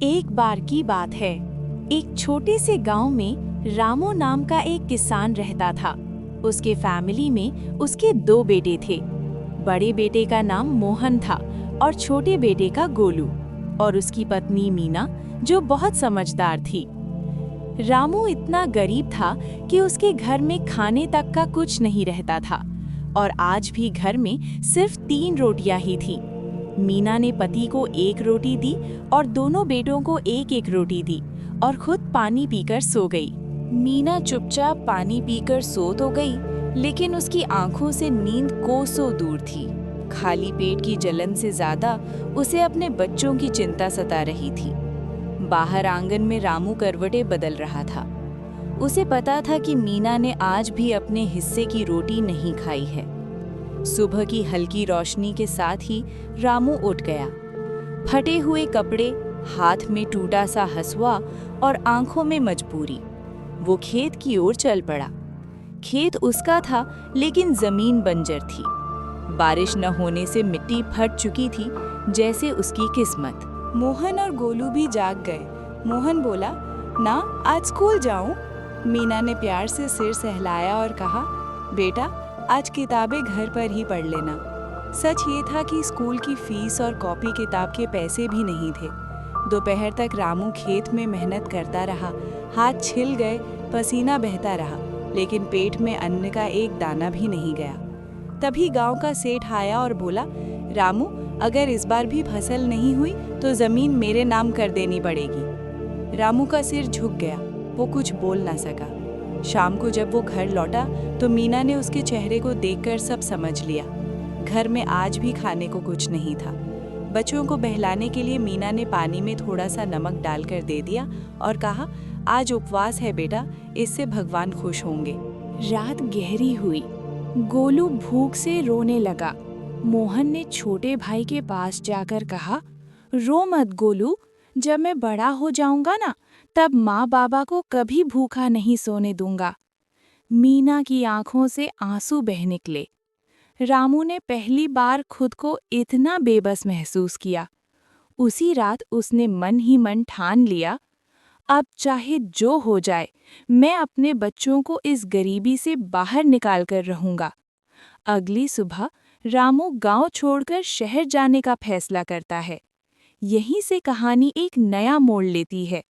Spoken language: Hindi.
एक बार की बात है। एक छोटे से गांव में रामू नाम का एक किसान रहता था। उसके फैमिली में उसके दो बेटे थे। बड़े बेटे का नाम मोहन था और छोटे बेटे का गोलू, और उसकी पत्नी मीना, जो बहुत समझदार थी। रामू इतना गरीब था कि उसके घर में खाने तक का कुछ नहीं रहता था, और आज भी घर में सिर्फ 3 रोटियां ही थीं। मीना ने पति को 1 रोटी दी और दोनों बेटों को 1-1 रोटी दी और खुद पानी पीकर सो गई। मीना चुपचाप पानी पीकर सो तो गई, लेकिन उसकी आंखों से नींद कोसों दूर थी। खाली पेट की जलन से ज्यादा उसे अपने बच्चों की चिंता सता रही थी। बाहर आंगन में रामू करवटें बदल रहा था। उसे पता था कि मीना ने आज भी अपने हिस्से की रोटी नहीं खाई है। सुबह की हल्की रोशनी के साथ ही रामू उठ गया। फटे हुए कपड़े, हाथ में टूटा सा हसुआ और आंखों में मजबूरी, वो खेत की ओर चल पड़ा। खेत उसका था, लेकिन जमीन बंजर थी। बारिश न होने से मिट्टी फट चुकी थी, जैसे उसकी किस्मत। मोहन और गोलू भी जाग गए। मोहन बोला, ना आज स्कूल जाऊं? मीना ने प्यार से सिर सहलाया और कहा, बेटा आज किताबें घर पर ही पढ़ लेना। सच ये था कि स्कूल की फीस और कॉपी किताब के पैसे भी नहीं थे। दोपहर तक रामू खेत में मेहनत करता रहा। हाथ छिल गए, पसीना बहता रहा, लेकिन पेट में अन्न का एक दाना भी नहीं गया। तभी गांव का सेठ आया और बोला, रामू, अगर इस बार भी फसल नहीं हुई तो जमीन मेरे नाम कर देनी पड़ेगी। रामू का सिर झुक गया, वो कुछ बोल ना सका। शाम को जब वो घर लौटा तो मीना ने उसके चेहरे को देखकर सब समझ लिया। घर में आज भी खाने को कुछ नहीं था। बच्चों को बहलाने के लिए मीना ने पानी में थोड़ा सा नमक डालकर दे दिया और कहा, आज उपवास है बेटा, इससे भगवान खुश होंगे। रात गहरी हुई। गोलू भूख से रोने लगा। मोहन ने छोटे भाई के पास जाकर कहा, रो मत गोलू, जब मैं बड़ा हो जाऊंगा ना, तब माँ बाबा को कभी भूखा नहीं सोने दूंगा। मीना की आंखों से आंसू बह निकले। रामू ने पहली बार खुद को इतना बेबस महसूस किया। उसी रात उसने मन ही मन ठान लिया, अब चाहे जो हो जाए, मैं अपने बच्चों को इस गरीबी से बाहर निकाल कर रहूंगा। अगली सुबह रामू गांव छोड़कर शहर जाने का फैसला करता है। यहीं से कहानी एक नया मोड़ लेती है।